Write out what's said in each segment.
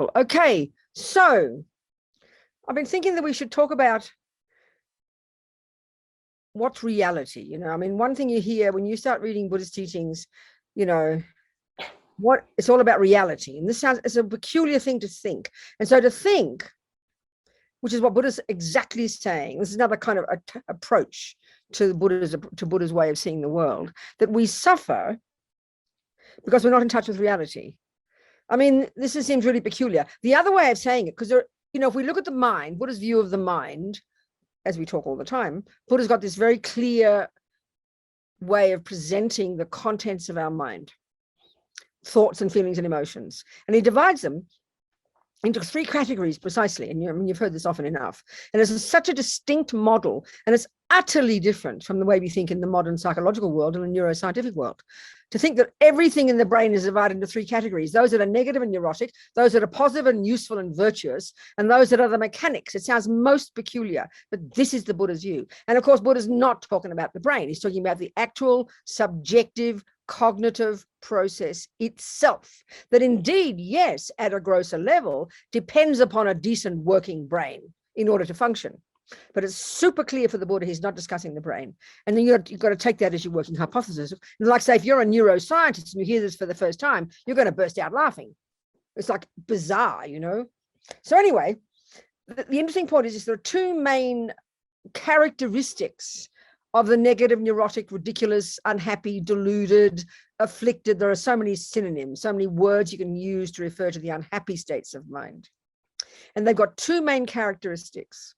Okay, so I've been thinking that we should talk about what's reality. You know, I mean, one thing you hear when you start reading Buddhist teachings, you know, what it's all about reality. And this sounds, it's a peculiar thing to think. And so to think, which is what Buddha's exactly saying, this is another kind of approach to Buddha's way of seeing the world, that we suffer because we're not in touch with reality. I mean, this seems really peculiar. The other way of saying it, because you know, if we look at the mind, Buddha's view of the mind, as we talk all the time, Buddha's got this very clear way of presenting the contents of our mind, thoughts and feelings and emotions. And he divides them into three categories precisely. And you've heard this often enough. And it's such a distinct model, and it's utterly different from the way we think in the modern psychological world and the neuroscientific world. To think that everything in the brain is divided into three categories: those that are negative and neurotic, those that are positive and useful and virtuous, and those that are the mechanics. It sounds most peculiar, but this is the Buddha's view. And of course, Buddha's not talking about the brain. He's talking about the actual subjective cognitive process itself, that indeed, yes, at a grosser level, depends upon a decent working brain in order to function. But it's super clear for the Buddha, he's not discussing the brain. And then you've got to take that as your working hypothesis. And like, say, if you're a neuroscientist and you hear this for the first time, you're going to burst out laughing. It's like bizarre, you know? So anyway, the interesting point is there are two main characteristics of the negative, neurotic, ridiculous, unhappy, deluded, afflicted. There are so many synonyms, so many words you can use to refer to the unhappy states of mind. And they've got two main characteristics.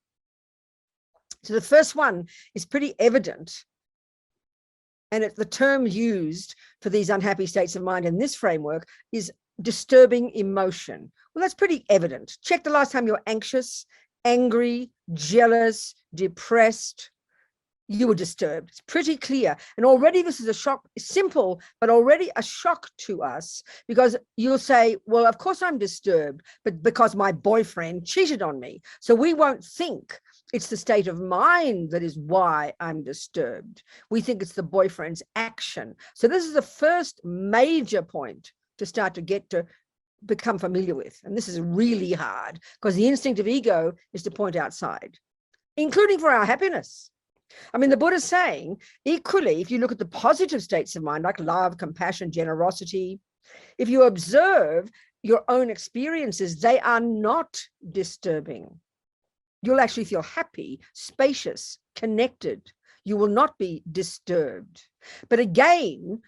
So the first one is pretty evident. And the term used for these unhappy states of mind in this framework is disturbing emotion. Well, that's pretty evident. Check the last time you were anxious, angry, jealous, depressed. You were disturbed. It's pretty clear. And already this is a shock, simple, but already a shock to us, because you'll say, well, of course I'm disturbed, but because my boyfriend cheated on me. So we won't think it's the state of mind that is why I'm disturbed. We think it's the boyfriend's action. So this is the first major point to start to get to become familiar with. And this is really hard because the instinct of ego is to point outside, including for our happiness. I mean, the Buddha's saying, equally, if you look at the positive states of mind, like love, compassion, generosity, if you observe your own experiences, they are not disturbing. You'll actually feel happy, spacious, connected. You will not be disturbed. But again,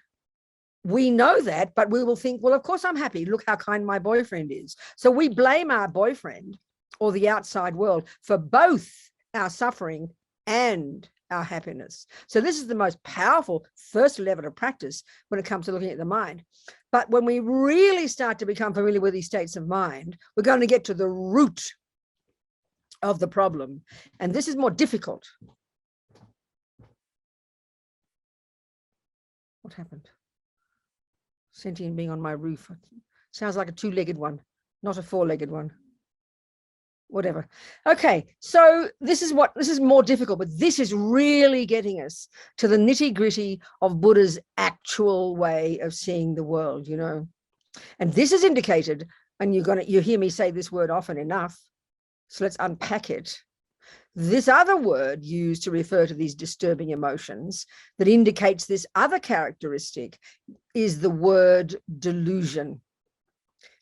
we know that, but we will think, well, of course I'm happy. Look how kind my boyfriend is. So we blame our boyfriend or the outside world for both our suffering and our happiness. So this is the most powerful first level of practice when it comes to looking at the mind. But when we really start to become familiar with these states of mind, we're going to get to the root of the problem. And this is more difficult. What happened? Sentient being on my roof. Sounds like a two-legged one, not a four-legged one. Whatever. Okay, so this is more difficult, but this is really getting us to the nitty-gritty of Buddha's actual way of seeing the world, you know. And this is indicated, and you hear me say this word often enough, so let's unpack it. This other word used to refer to these disturbing emotions that indicates this other characteristic is the word delusion.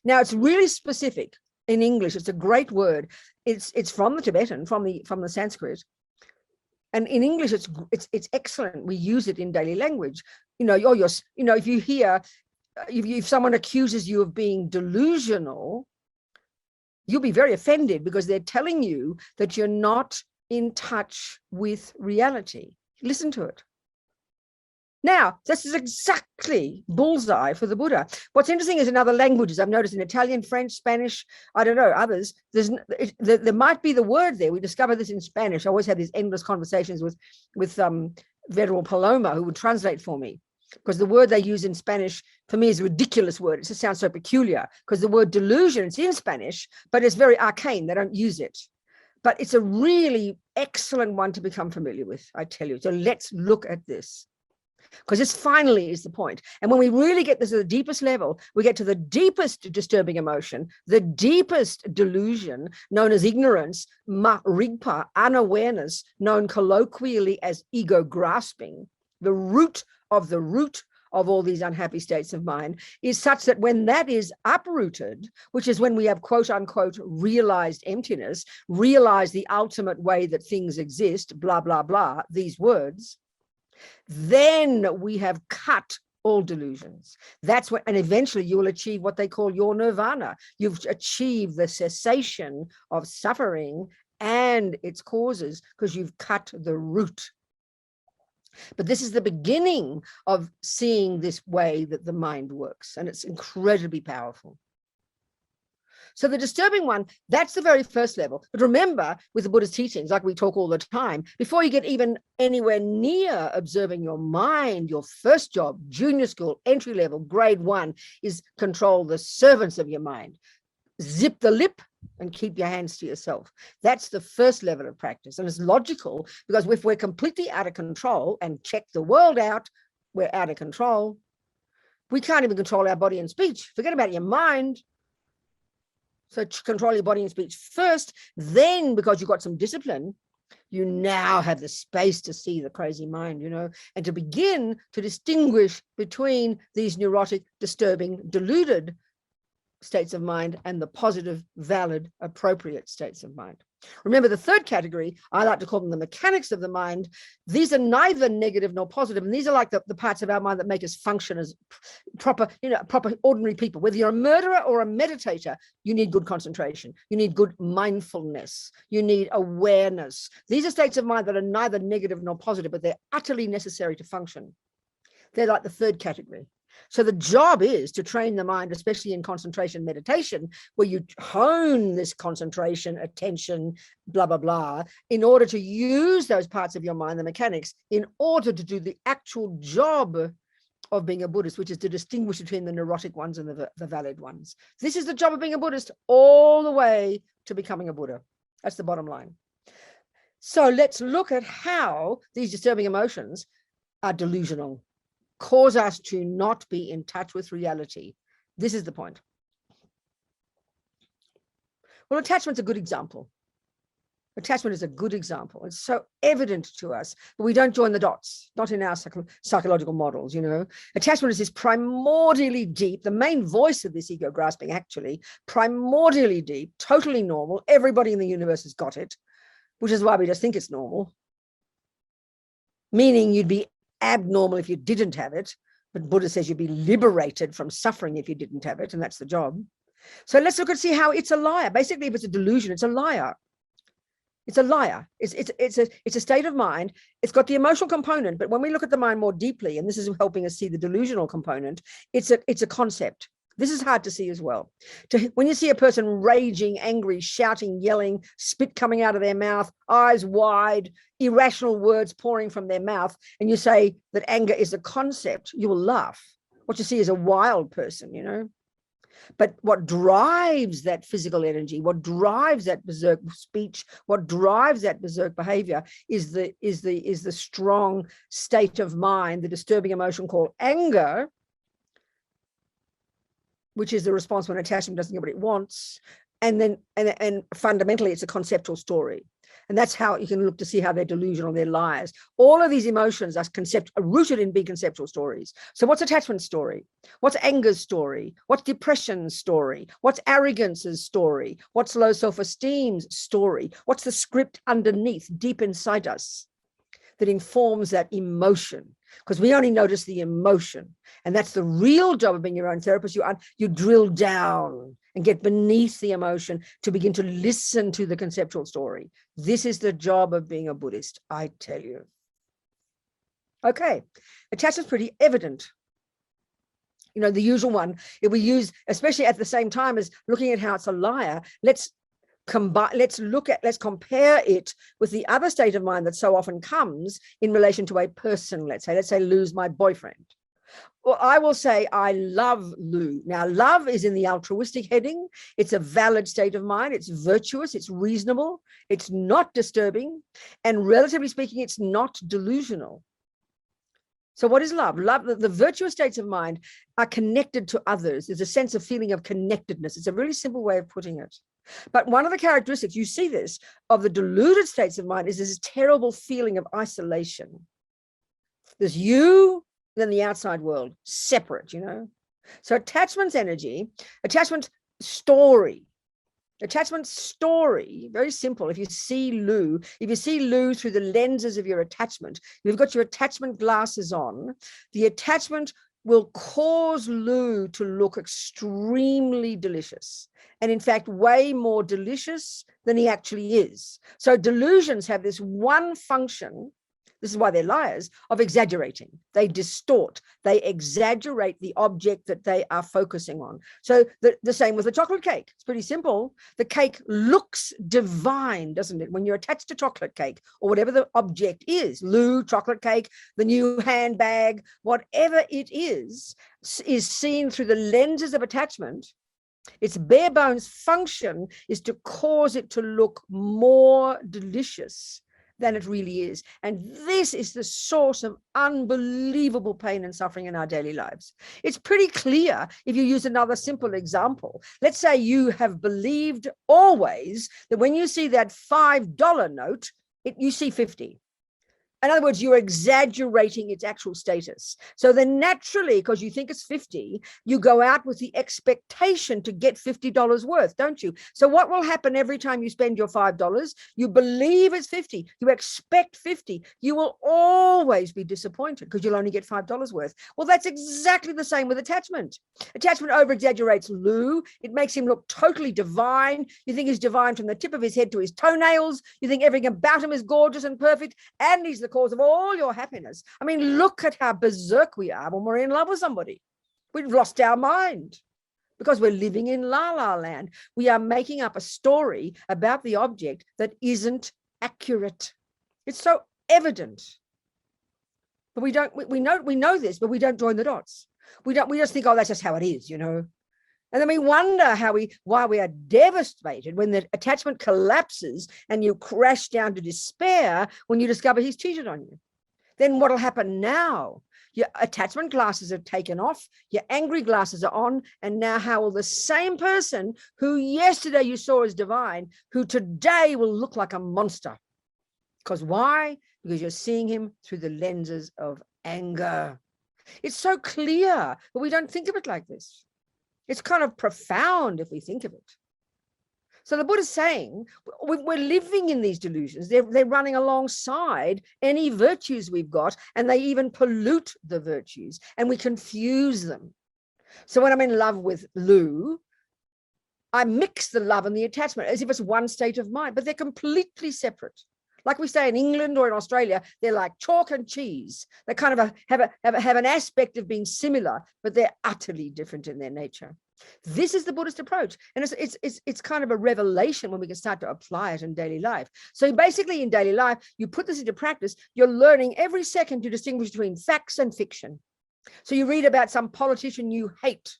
Now, it's really specific. In English, it's a great word. It's from the Tibetan, from the Sanskrit, and in English, it's excellent. We use it in daily language. You know, if you hear, if someone accuses you of being delusional, you'll be very offended because they're telling you that you're not in touch with reality. Listen to it. Now, this is exactly bullseye for the Buddha. What's interesting is in other languages, I've noticed in Italian, French, Spanish, I don't know, others, there might be the word there. We discovered this in Spanish. I always had these endless conversations with Venerable Paloma, who would translate for me, because the word they use in Spanish, for me, is a ridiculous word. It just sounds so peculiar, because the word delusion, it's in Spanish, but it's very arcane. They don't use it. But it's a really excellent one to become familiar with, I tell you. So let's look at this. Because this finally is the point. And when we really get this at the deepest level, we get to the deepest disturbing emotion, the deepest delusion, known as ignorance, rigpa, unawareness, known colloquially as ego grasping. The root of all these unhappy states of mind is such that when that is uprooted, which is when we have quote unquote realized emptiness, realize the ultimate way that things exist, blah, blah, blah, these words, then we have cut all delusions. That's what, and eventually you will achieve what they call your nirvana. You've achieved the cessation of suffering and its causes because you've cut the root. But this is the beginning of seeing this way that the mind works, and it's incredibly powerful. So the disturbing one, that's the very first level. But remember, with the Buddhist teachings, like we talk all the time, before you get even anywhere near observing your mind, your first job, junior school, entry level, grade 1, is control the servants of your mind. Zip the lip and keep your hands to yourself. That's the first level of practice. And it's logical, because if we're completely out of control and check the world out, we're out of control. We can't even control our body and speech. Forget about your mind. So control your body and speech first, then because you've got some discipline, you now have the space to see the crazy mind, and to begin to distinguish between these neurotic, disturbing, deluded states of mind and the positive, valid, appropriate states of mind. Remember, the third category, I like to call them the mechanics of the mind. These are neither negative nor positive, and these are like the parts of our mind that make us function as proper ordinary people. Whether you're a murderer or a meditator, you need good concentration. You need good mindfulness. You need awareness. These are states of mind that are neither negative nor positive, but they're utterly necessary to function. They're like the third category. So the job is to train the mind, especially in concentration meditation, where you hone this concentration, attention, blah, blah, blah, in order to use those parts of your mind, the mechanics, in order to do the actual job of being a Buddhist, which is to distinguish between the neurotic ones and the valid ones. This is the job of being a Buddhist all the way to becoming a Buddha. That's the bottom line. So let's look at how these disturbing emotions are delusional, cause us to not be in touch with reality. This is the point. Well, attachment's a good example. Attachment is a good example. It's so evident to us, but we don't join the dots, not in our psychological models, Attachment is this primordially deep, the main voice of this ego grasping, actually, primordially deep, totally normal. Everybody in the universe has got it, which is why we just think it's normal. Meaning you'd be abnormal if you didn't have it, but Buddha says you'd be liberated from suffering if you didn't have it, and that's the job. So let's look and see how it's a liar. Basically, if it's a delusion, it's a liar. It's a liar. It's a state of mind. It's got the emotional component, but when we look at the mind more deeply, and this is helping us see the delusional component, it's a concept. This is hard to see as well. When you see a person raging, angry, shouting, yelling, spit coming out of their mouth, eyes wide, irrational words pouring from their mouth, and you say that anger is a concept, you will laugh. What you see is a wild person, But what drives that physical energy, what drives that berserk speech, what drives that berserk behavior is the strong state of mind, the disturbing emotion called anger, which is the response when attachment doesn't get what it wants. And fundamentally, it's a conceptual story. And that's how you can look to see how they're delusional, they're liars. All of these emotions are rooted in big conceptual stories. So what's attachment's story? What's anger's story? What's depression's story? What's arrogance's story? What's low self-esteem's story? What's the script underneath, deep inside us, that informs that emotion? Because we only notice the emotion. And that's the real job of being your own therapist. You drill down and get beneath the emotion to begin to listen to the conceptual story. This is the job of being a Buddhist, I tell you. Okay, attachment's pretty evident. The usual one, if we use, especially at the same time as looking at how it's a liar, let's compare it with the other state of mind that so often comes in relation to a person. Let's say Lou's my boyfriend. Well, I will say I love Lou. Now, love is in the altruistic heading. It's a valid state of mind. It's virtuous. It's reasonable. It's not disturbing. And relatively speaking, it's not delusional. So what is love? Love, the virtuous states of mind are connected to others. There's a sense of feeling of connectedness. It's a really simple way of putting it. But one of the characteristics, you see this, of the deluded states of mind is this terrible feeling of isolation. There's you, then the outside world, separate, So attachment's energy, attachment story, very simple. If you see Lou through the lenses of your attachment, you've got your attachment glasses on, the attachment will cause Lou to look extremely delicious. And in fact, way more delicious than he actually is. So delusions have this one function, this is why they're liars, of exaggerating. They distort, they exaggerate the object that they are focusing on. So the same with the chocolate cake. It's pretty simple. The cake looks divine, doesn't it? When you're attached to chocolate cake or whatever the object is, Lou, chocolate cake, the new handbag, whatever it is seen through the lenses of attachment. Its bare bones function is to cause it to look more delicious than it really is. And this is the source of unbelievable pain and suffering in our daily lives. It's pretty clear if you use another simple example. Let's say you have believed always that when you see that $5 note, you see 50. In other words, you're exaggerating its actual status. So then naturally, because you think it's 50, you go out with the expectation to get $50 worth, don't you? So what will happen every time you spend your $5? You believe it's 50. You expect 50. You will always be disappointed because you'll only get $5 worth. Well, that's exactly the same with attachment. Attachment over-exaggerates Lou. It makes him look totally divine. You think he's divine from the tip of his head to his toenails. You think everything about him is gorgeous and perfect, and he's the cause of all your happiness. I mean, look at how berserk we are when we're in love with somebody. We've lost our mind because we're living in la-la land. We are making up a story about the object that isn't accurate. It's so evident. But we know this, but we don't join the dots. We just think, oh, that's just how it is, And then we wonder why we are devastated when the attachment collapses and you crash down to despair when you discover he's cheated on you. Then what'll happen now? Your attachment glasses are taken off, your angry glasses are on, and now how will the same person who yesterday you saw as divine, who today will look like a monster? Because why? Because you're seeing him through the lenses of anger. It's so clear, but we don't think of it like this. It's kind of profound if we think of it. So the Buddha is saying we're living in these delusions. They're running alongside any virtues we've got, and they even pollute the virtues, and we confuse them. So when I'm in love with Lou, I mix the love and the attachment as if it's one state of mind, but they're completely separate. Like we say in England or in Australia, they're like chalk and cheese. They kind of have an aspect of being similar, but they're utterly different in their nature. This is the Buddhist approach. And it's kind of a revelation when we can start to apply it in daily life. So basically in daily life, you put this into practice, you're learning every second to distinguish between facts and fiction. So you read about some politician you hate.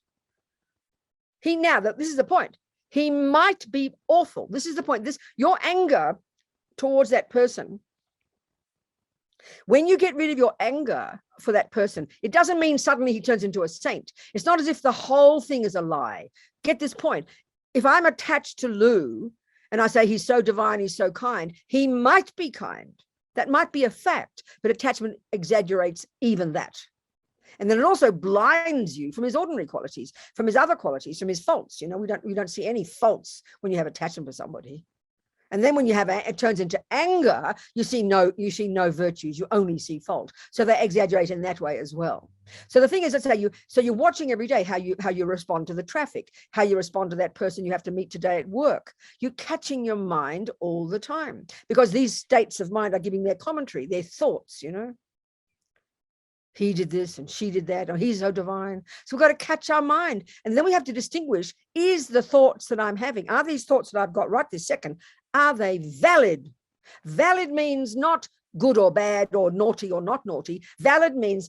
This is the point. He might be awful. This is the point. Your anger towards that person, when you get rid of your anger for that person, it doesn't mean suddenly he turns into a saint. It's not as if the whole thing is a lie. Get this point. If I'm attached to Lou and I say he's so divine, he's so kind, he might be kind. That might be a fact, but attachment exaggerates even that. And then it also blinds you from his ordinary qualities, from his other qualities, from his faults. We don't see any faults when you have attachment for somebody. And then when it turns into anger, you see no virtues, you only see fault. So they exaggerate in that way as well. So the thing is, you're watching every day how you respond to the traffic, how you respond to that person you have to meet today at work. You're catching your mind all the time because these states of mind are giving their commentary, their thoughts, He did this and she did that, or he's so divine. So we've got to catch our mind. And then we have to distinguish, is the thoughts that I'm having, are these thoughts that I've got right this second, are they valid? Valid means not good or bad or naughty or not naughty. Valid means,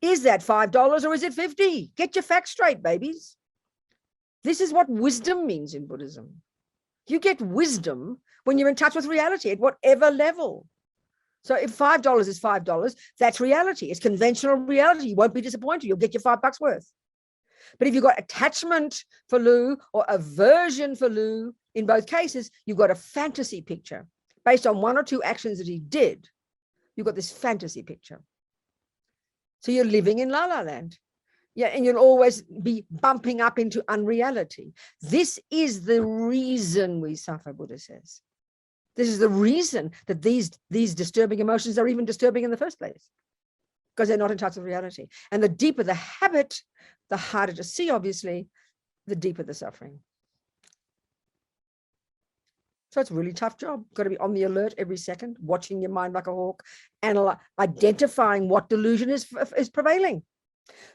is that $5 or is it 50? Get your facts straight, babies. This is what wisdom means in Buddhism. You get wisdom when you're in touch with reality at whatever level. So if $5 is $5, that's reality. It's conventional reality. You won't be disappointed. You'll get your $5 worth. But if you've got attachment for Lou or aversion for Lou, in both cases, you've got a fantasy picture based on one or two actions that he did. You've got this fantasy picture. So you're living in la la land. Yeah, and you'll always be bumping up into unreality. This is the reason we suffer, Buddha says. This is the reason that these disturbing emotions are even disturbing in the first place, because they're not in touch with reality. And the deeper the habit, the harder to see, obviously, the deeper the suffering. So it's a really tough job. Got to be on the alert every second, watching your mind like a hawk, and identifying what delusion is prevailing.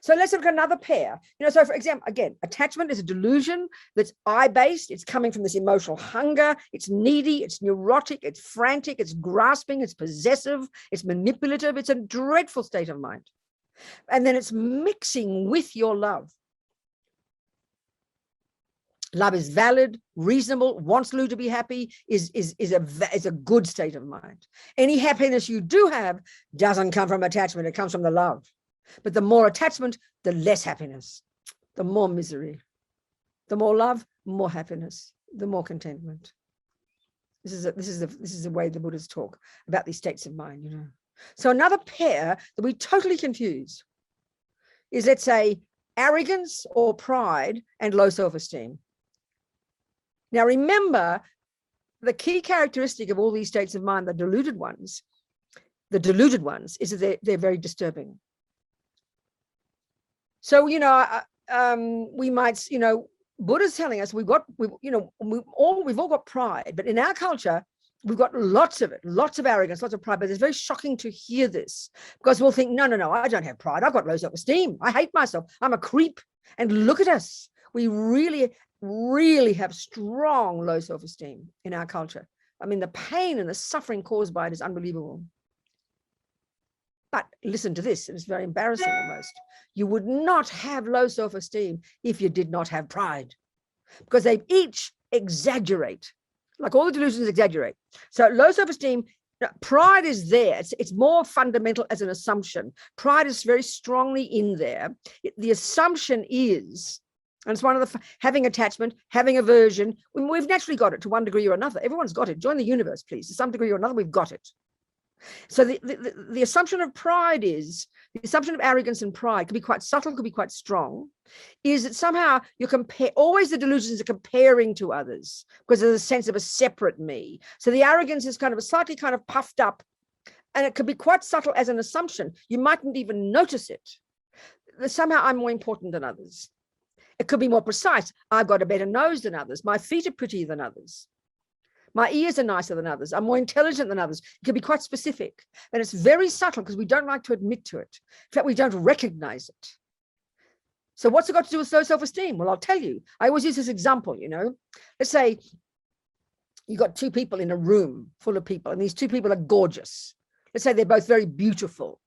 So let's look at another pair. So for example, again, attachment is a delusion that's I-based. It's coming from this emotional hunger. It's needy. It's neurotic. It's frantic. It's grasping. It's possessive. It's manipulative. It's a dreadful state of mind. And then it's mixing with your love. Love is valid, reasonable, wants Lou to be happy, is a good state of mind. Any happiness you do have doesn't come from attachment. It comes from the love. But the more attachment, the less happiness, the more misery. The more love, more happiness, the more contentment. This is the way the Buddhists talk about these states of mind, So another pair that we totally confuse is, let's say, arrogance or pride and low self-esteem. Now remember, the key characteristic of all these states of mind, the deluded ones, is that they're very disturbing. So, we might, Buddha's telling us we've all got pride, but in our culture, we've got lots of it, lots of arrogance, lots of pride. But it's very shocking to hear this, because we'll think, no, I don't have pride. I've got low self-esteem. I hate myself. I'm a creep. And look at us. We really, really have strong low self-esteem in our culture. I mean, the pain and the suffering caused by it is unbelievable. But listen to this, and it's very embarrassing almost. You would not have low self-esteem if you did not have pride, because they each exaggerate, like all the delusions exaggerate. So low self-esteem, pride is there. It's more fundamental as an assumption. Pride is very strongly in there. The assumption is, and it's one of the, having attachment, having aversion, we've naturally got it to one degree or another. Everyone's got it. Join the universe, please. To some degree or another, we've got it. So the assumption of pride is, the assumption of arrogance and pride could be quite subtle, could be quite strong, is that somehow always the delusions are comparing to others, because there's a sense of a separate me. So the arrogance is kind of a slightly kind of puffed up, and it could be quite subtle as an assumption. You mightn't even notice it. Somehow I'm more important than others. It could be more precise. I've got a better nose than others. My feet are prettier than others. My ears are nicer than others. I'm more intelligent than others. It can be quite specific. And it's very subtle because we don't like to admit to it. In fact, we don't recognize it. So what's it got to do with low self-esteem? Well, I'll tell you. I always use this example, Let's say you got two people in a room full of people, and these two people are gorgeous. Let's say they're both very beautiful.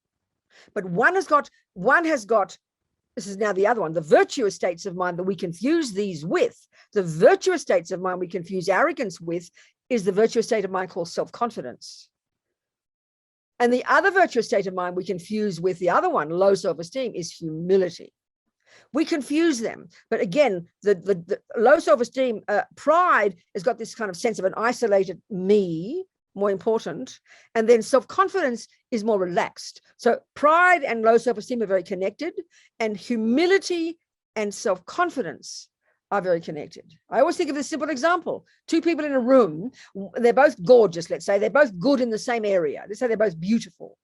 But one has got, this is now the other one, the virtuous states of mind that we confuse these with. The virtuous states of mind we confuse arrogance with is the virtuous state of mind called self-confidence. And the other virtuous state of mind we confuse with the other one, low self-esteem, is humility. We confuse them. But again, the low self-esteem, pride has got this kind of sense of an isolated me, more important, and then self-confidence is more relaxed. So pride and low self-esteem are very connected, and humility and self-confidence are very connected. I always think of this simple example. Two people in a room, they're both gorgeous, let's say, they're both good in the same area. Let's say they're both beautiful.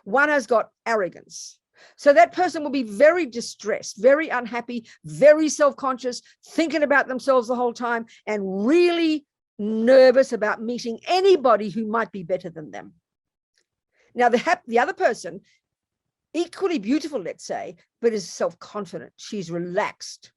One has got arrogance. So that person will be very distressed, very unhappy, very self-conscious, thinking about themselves the whole time, and really nervous about meeting anybody who might be better than them. Now, the other person, equally beautiful, let's say, but is self-confident. She's relaxed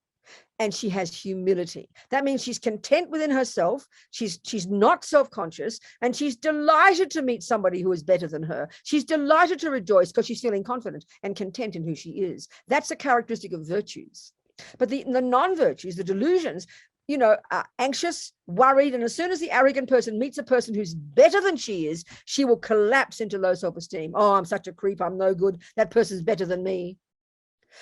and she has humility. That means she's content within herself. She's not self-conscious, and she's delighted to meet somebody who is better than her. She's delighted to rejoice because she's feeling confident and content in who she is. That's a characteristic of virtues. But the non-virtues, the delusions, anxious, worried. And as soon as the arrogant person meets a person who's better than she is, she will collapse into low self-esteem. Oh, I'm such a creep. I'm no good. That person's better than me.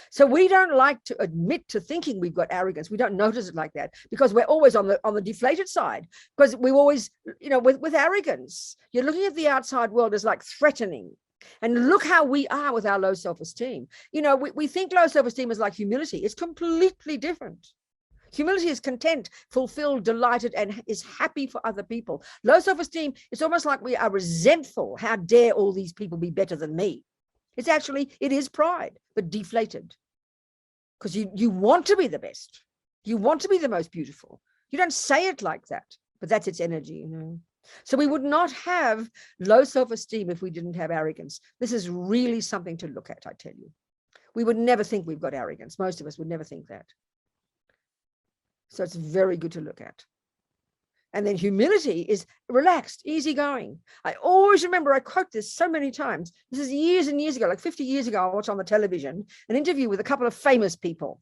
So we don't like to admit to thinking we've got arrogance. We don't notice it like that because we're always on the deflated side. Because we always, with arrogance, you're looking at the outside world as like threatening. And look how we are with our low self-esteem. We think low self-esteem is like humility. It's completely different. Humility is content, fulfilled, delighted, and is happy for other people. Low self-esteem, it's almost like we are resentful. How dare all these people be better than me? It is pride, but deflated. Because you want to be the best. You want to be the most beautiful. You don't say it like that, but that's its energy, So we would not have low self-esteem if we didn't have arrogance. This is really something to look at, I tell you. We would never think we've got arrogance. Most of us would never think that. So it's very good to look at. And then humility is relaxed, easygoing. I always remember, I quote this so many times. This is years and years ago, like 50 years ago, I watched on the television an interview with a couple of famous people.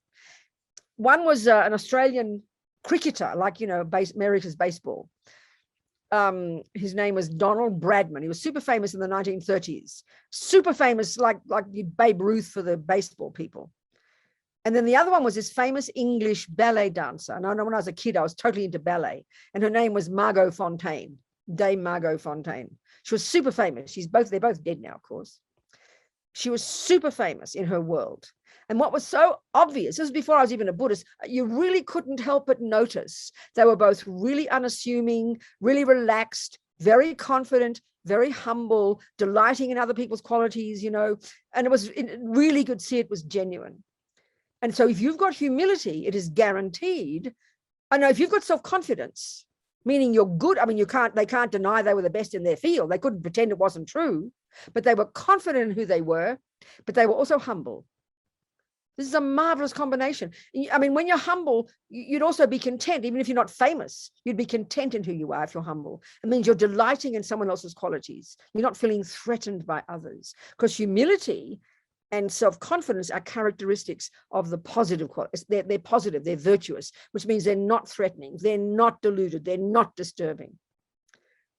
One was an Australian cricketer, like, America's baseball. His name was Donald Bradman. He was super famous in the 1930s. Super famous, like Babe Ruth for the baseball people. And then the other one was this famous English ballet dancer. And I know when I was a kid, I was totally into ballet. And her name was Margot Fonteyn, Dame Margot Fonteyn. She was super famous. They're both dead now, of course. She was super famous in her world. And what was so obvious, this was before I was even a Buddhist, you really couldn't help but notice they were both really unassuming, really relaxed, very confident, very humble, delighting in other people's qualities, and it was really good to see it was genuine. And so if you've got humility, it is guaranteed. I know if you've got self-confidence, meaning you're good, they can't deny they were the best in their field. They couldn't pretend it wasn't true, but they were confident in who they were, but they were also humble. This is a marvelous combination. When you're humble, you'd also be content, even if you're not famous, you'd be content in who you are if you're humble. It means you're delighting in someone else's qualities. You're not feeling threatened by others, because humility and self-confidence are characteristics of the positive qualities. They're positive, they're virtuous, which means they're not threatening, they're not deluded, they're not disturbing.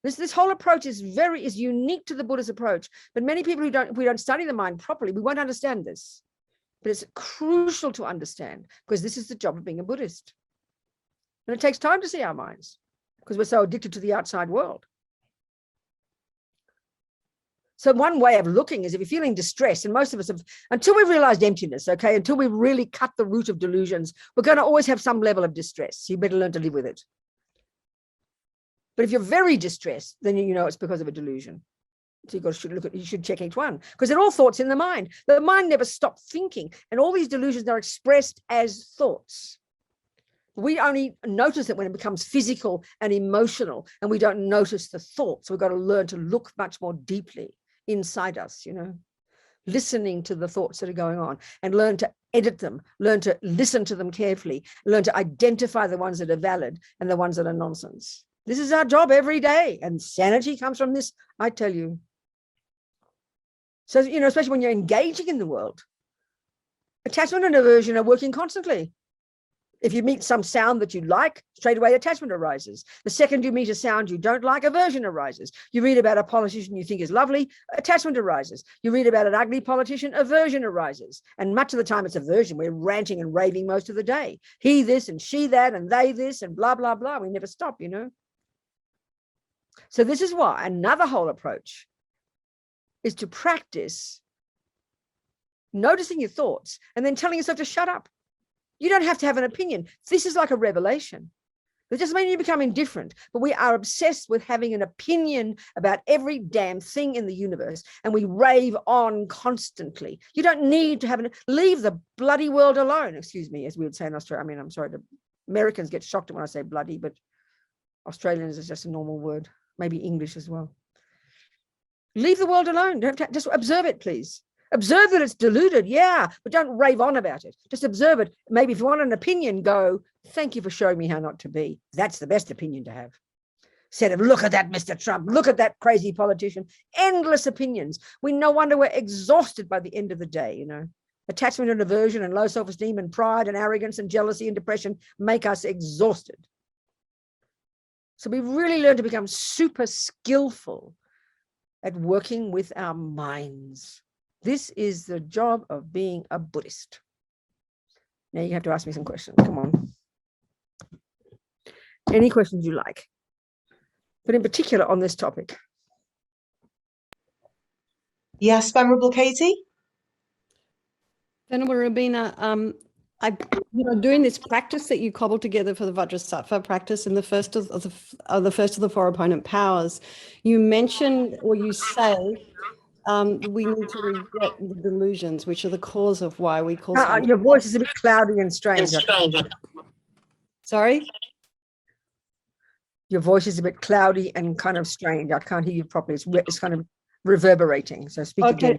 This whole approach is unique to the Buddhist approach, but many people if we don't study the mind properly, we won't understand this. But it's crucial to understand, because this is the job of being a Buddhist. And it takes time to see our minds, because we're so addicted to the outside world. So one way of looking is if you're feeling distressed, and most of us have, until we've realized emptiness, until we really cut the root of delusions, we're going to always have some level of distress. So you better learn to live with it. But if you're very distressed, then it's because of a delusion. So you should check each one, because they're all thoughts in the mind. The mind never stopped thinking, and all these delusions are expressed as thoughts. We only notice it when it becomes physical and emotional, and we don't notice the thoughts. We've got to learn to look much more deeply inside us, listening to the thoughts that are going on, and learn to edit them, learn to listen to them carefully, learn to identify the ones that are valid and the ones that are nonsense. This is our job every day, and sanity comes from this, I tell you. So, especially when you're engaging in the world, attachment and aversion are working constantly. If you meet some sound that you like, straight away attachment arises. The second you meet a sound you don't like, aversion arises. You read about a politician you think is lovely, attachment arises. You read about an ugly politician, aversion arises. And much of the time it's aversion. We're ranting and raving most of the day. He this and she that and they this and blah, blah, blah. We never stop, So this is why another whole approach is to practice noticing your thoughts and then telling yourself to shut up. You don't have to have an opinion. This is like a revelation. It doesn't mean you become indifferent, but we are obsessed with having an opinion about every damn thing in the universe, and we rave on constantly. You don't need to leave the bloody world alone, excuse me, as we would say in Australia. I'm sorry, Americans get shocked when I say bloody, but Australians is just a normal word, maybe English as well. Leave the world alone. Just observe it, please. Observe that it's deluded, yeah, but don't rave on about it. Just observe it. Maybe if you want an opinion, go, thank you for showing me how not to be. That's the best opinion to have. Instead of, look at that, Mr. Trump, look at that crazy politician. Endless opinions. No wonder we're exhausted by the end of the day, Attachment and aversion and low self-esteem and pride and arrogance and jealousy and depression make us exhausted. So we really learn to become super skillful at working with our minds. This is the job of being a Buddhist. Now you have to ask me some questions. Come on. Any questions you like, but in particular on this topic. Yes, Venerable Katie. Venerable Robina, doing this practice that you cobbled together for the Vajrasattva practice in the first of the four opponent powers, you mentioned, or you say, we need to regret the delusions, which are the cause of why we call. Your voice is a bit cloudy and strange. Sorry? Your voice is a bit cloudy and kind of strange. I can't hear you properly. It's kind of reverberating. So speak again.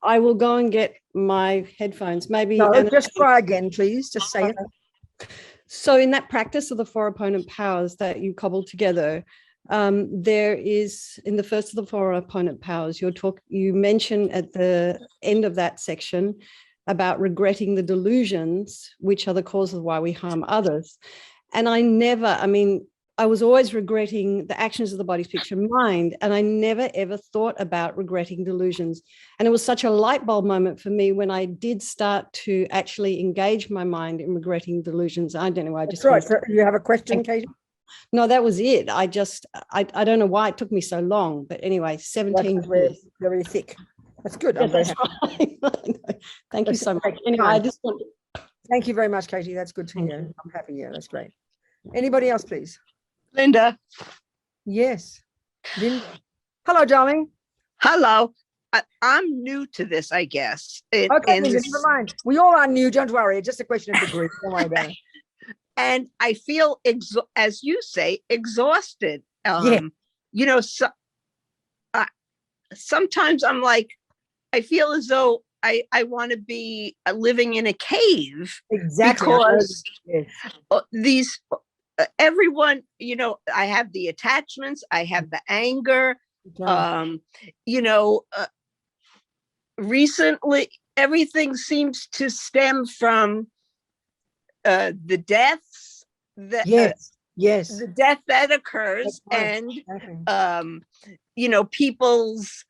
I will go and get my headphones. Maybe. No, just try again, please. Just say it. So in that practice of the four opponent powers that you cobbled together, there is, in the first of the four opponent powers, you mention at the end of that section about regretting the delusions, which are the cause of why we harm others. And I was always regretting the actions of the body, speech, and mind, and I never, ever thought about regretting delusions. And it was such a light bulb moment for me when I did start to actually engage my mind in regretting delusions. I don't know. That's right. So you have a question, Katie? No, that was it. I don't know why it took me so long, but anyway, 17 years. Very thick. That's good. Yes, that's right. Thank you so much. Anyway, I just want to... Thank you very much, Katie. That's good to hear. I'm happy. Yeah, that's great. Anybody else, please? Linda. Yes. Linda. Hello, darling. Hello. I'm new to this, I guess. Okay, Linda, never mind. We all are new. Don't worry. It's just a question of degree. Don't worry about it. And I feel, as you say, exhausted. Sometimes I'm like, I feel as though I want to be living in a cave. Exactly. Because everyone, I have the attachments, I have the anger. Recently, everything seems to stem from the deaths. Yes. The death that occurs, right. And people's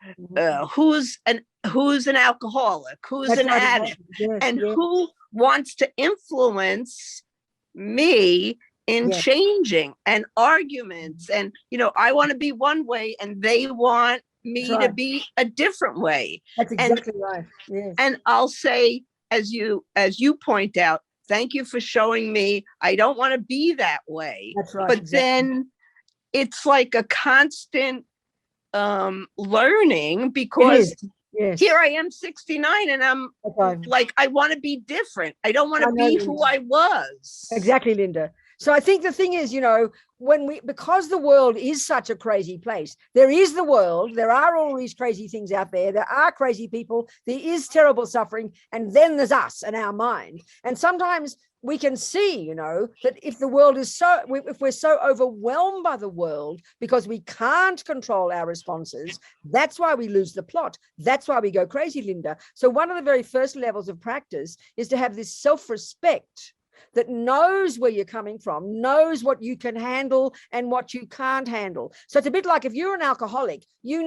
who's an alcoholic, who's an addict, and who wants to influence me in changing, and arguments, and I want to be one way and they want me to be a different way. That's exactly right. Yes. And I'll say, as you point out, thank you for showing me I don't want to be that way. That's right. But then it's like a constant learning, because here I am 69 and I'm like, I want to be different. I don't want to be who I was. Exactly, Linda. So I think the thing is, because the world is such a crazy place, there is the world, there are all these crazy things out there, there are crazy people, there is terrible suffering, and then there's us and our mind. And sometimes we can see, that if the world is if we're so overwhelmed by the world because we can't control our responses, that's why we lose the plot. That's why we go crazy, Linda. So one of the very first levels of practice is to have this self-respect that knows where you're coming from, knows what you can handle and what you can't handle. So it's a bit like if you're an alcoholic, you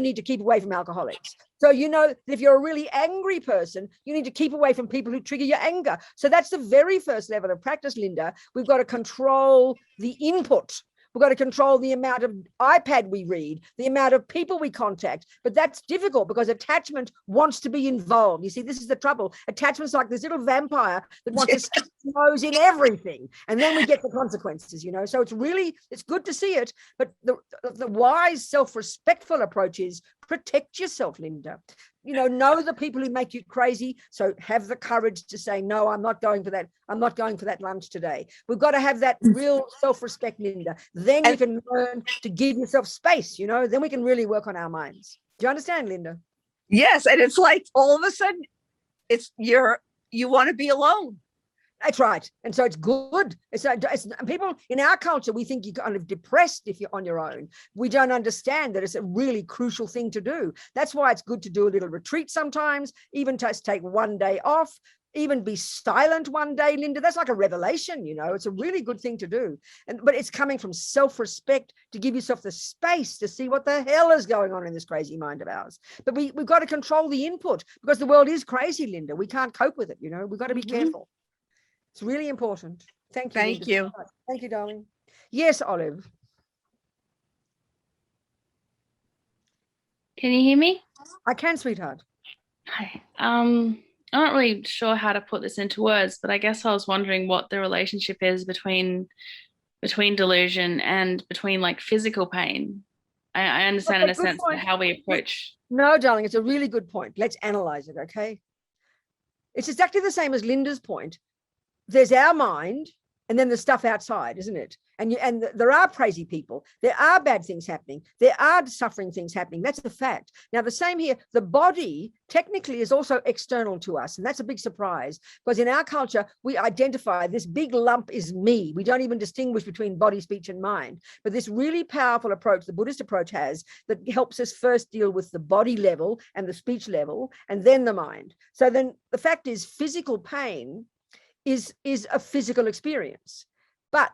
need to keep away from alcoholics. So that if you're a really angry person, you need to keep away from people who trigger your anger. So that's the very first level of practice, Linda. We've got to control the input. We've got to control the amount of iPad we read, the amount of people we contact. But that's difficult because attachment wants to be involved. You see, this is the trouble. Attachment's like this little vampire that wants to stick his nose in everything. And then we get the consequences, So it's good to see it. But the wise, self-respectful approach is protect yourself, Linda. Know the people who make you crazy. So have the courage to say, no, I'm not going for that. I'm not going for that lunch today. We've got to have that real self-respect, Linda. Then you can learn to give yourself space, then we can really work on our minds. Do you understand, Linda? Yes. And it's like all of a sudden you want to be alone. That's right. And so it's good. It's people in our culture, we think you're kind of depressed if you're on your own. We don't understand that it's a really crucial thing to do. That's why it's good to do a little retreat sometimes, even to take one day off, even be silent one day, Linda. That's like a revelation, you know. It's a really good thing to do. But it's coming from self-respect to give yourself the space to see what the hell is going on in this crazy mind of ours. But we've got to control the input because the world is crazy, Linda. We can't cope with it, you know. We've got to be careful. It's really important. Thank you. Thank you. Thank you, darling. Yes, Olive. Can you hear me? I can, sweetheart. Hi. I'm not really sure how to put this into words, but I guess I was wondering what the relationship is between delusion and between like physical pain. I understand in a sense how we approach. No, darling, it's a really good point. Let's analyze it, okay? It's exactly the same as Linda's point. There's our mind and then the stuff outside, isn't it? And there are crazy people. There are bad things happening. There are suffering things happening. That's a fact. Now, the same here, the body technically is also external to us. And that's a big surprise because in our culture, we identify this big lump is me. We don't even distinguish between body, speech, and mind. But this really powerful approach, the Buddhist approach has, that helps us first deal with the body level and the speech level, and then the mind. So then the fact is physical pain is a physical experience. But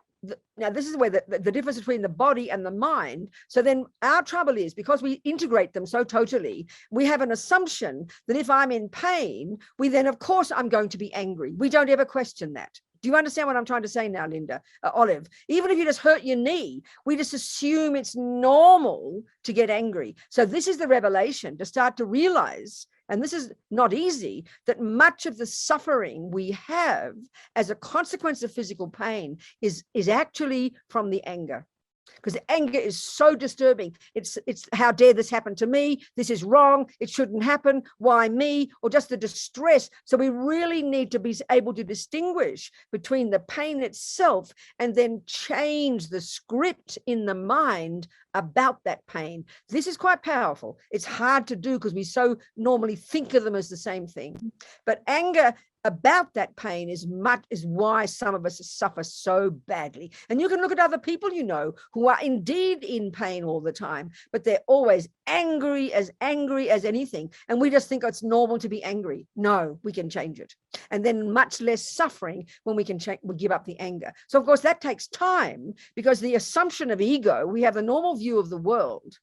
now this is where the difference between the body and the mind. So then our trouble is because we integrate them so totally, we have an assumption that if I'm in pain, then of course I'm going to be angry. We don't ever question that. Do you understand what I'm trying to say now, Linda? Olive, even if you just hurt your knee, we just assume it's normal to get angry. So this is the revelation, to start to realize, and this is not easy, that much of the suffering we have as a consequence of physical pain is actually from the anger. Because anger is so disturbing. It's how dare this happen to me? This is wrong. It shouldn't happen. Why me? Or just the distress. So we really need to be able to distinguish between the pain itself and then change the script in the mind about that pain. This is quite powerful. It's hard to do because we so normally think of them as the same thing. But anger about that pain is why some of us suffer so badly. And you can look at other people you know who are indeed in pain all the time, but they're always angry as anything. And we just think it's normal to be angry. No, we can change it. And then much less suffering when we give up the anger. So of course that takes time because the assumption of ego, we have a normal view of the world.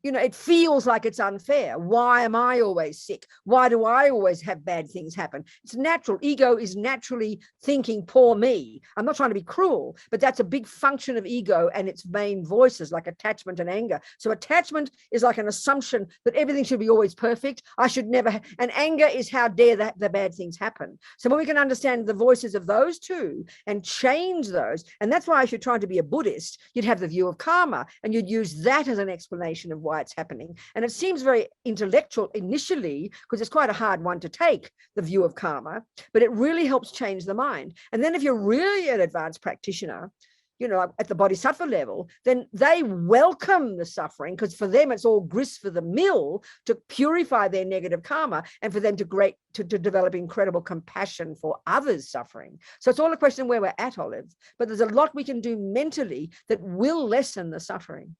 You know, it feels like it's unfair. Why am I always sick? Why do I always have bad things happen? It's natural. Ego is naturally thinking, poor me. I'm not trying to be cruel, but that's a big function of ego and its main voices like attachment and anger. So attachment is like an assumption that everything should be always perfect. I should never, and anger is how dare the bad things happen. So when we can understand the voices of those two and change those, and that's why if you're trying to be a Buddhist, you'd have the view of karma and you'd use that as an explanation of why it's happening. And it seems very intellectual initially because it's quite a hard one to take, the view of karma, but it really helps change the mind. And then if you're really an advanced practitioner, you know, at the bodhisattva level, then they welcome the suffering because for them it's all grist for the mill to purify their negative karma and for them to develop incredible compassion for others suffering. So it's all a question of where we're at, Olive, but there's a lot we can do mentally that will lessen the suffering.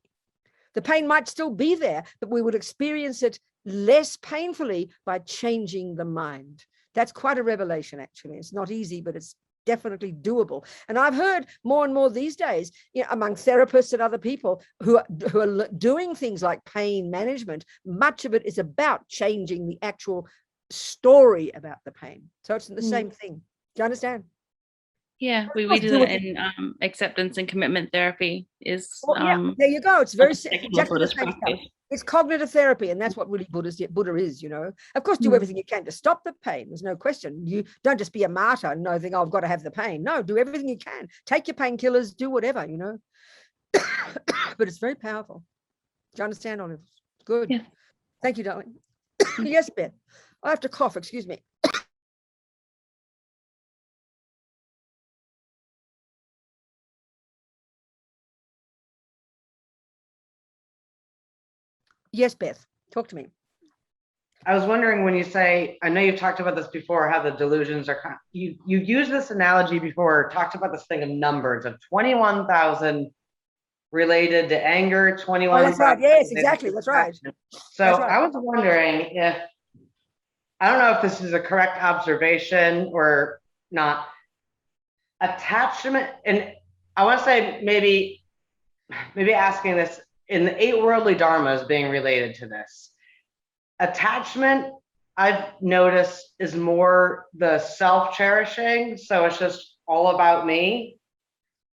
The pain might still be there, but we would experience it less painfully by changing the mind. That's quite a revelation, actually. It's not easy, but it's definitely doable. And I've heard more and more these days, you know, among therapists and other people who are doing things like pain management, much of it is about changing the actual story about the pain. So it's the same thing. Do you understand? Yeah, we do that in acceptance and commitment therapy is there you go. It's very exactly the same practice. stuff. It's cognitive therapy, and that's what really Buddha is, you know. Of course, do everything you can to stop the pain. There's no question. You don't just be a martyr and think, oh, I've got to have the pain. No, do everything you can. Take your painkillers, do whatever, you know. But it's very powerful. Do you understand, Olive? Good. Yeah. Thank you, darling. Yes, Beth. I have to cough, excuse me. Yes, Beth, talk to me. I was wondering when you say, I know you've talked about this before, how the delusions are you used this analogy before, talked about this thing of numbers of 21,000 related to anger, 21,000. That's right. Yes, exactly. That's right. So That's right. I was wondering if, I don't know if this is a correct observation or not, attachment, and I want to say maybe asking this in the 8 worldly dharmas being related to this. Attachment, I've noticed, is more the self-cherishing, so it's just all about me.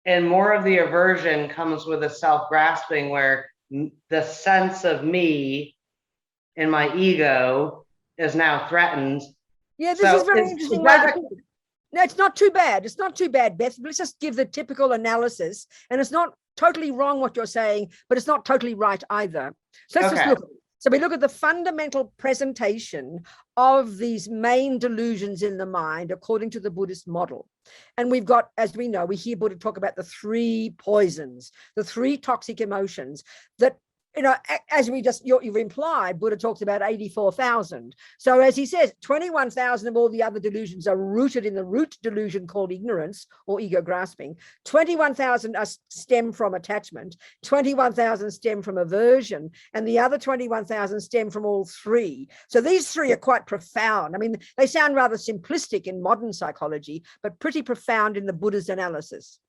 And more of the aversion comes with a self-grasping, where the sense of me and my ego is now threatened. Yeah, this is very interesting way to put it. No, it's not too bad. It's not too bad, Beth. Let's just give the typical analysis. And it's not totally wrong what you're saying, but it's not totally right either. So let's just look at it. So we look at the fundamental presentation of these main delusions in the mind according to the Buddhist model. And we've got, as we know, we hear Buddha talk about the 3 poisons, the 3 toxic emotions that, as we just, you've implied, Buddha talks about 84,000. So as he says, 21,000 of all the other delusions are rooted in the root delusion called ignorance or ego grasping. 21,000 stem from attachment. 21,000 stem from aversion. And the other 21,000 stem from all 3. So these 3 are quite profound. I mean, they sound rather simplistic in modern psychology, but pretty profound in the Buddha's analysis.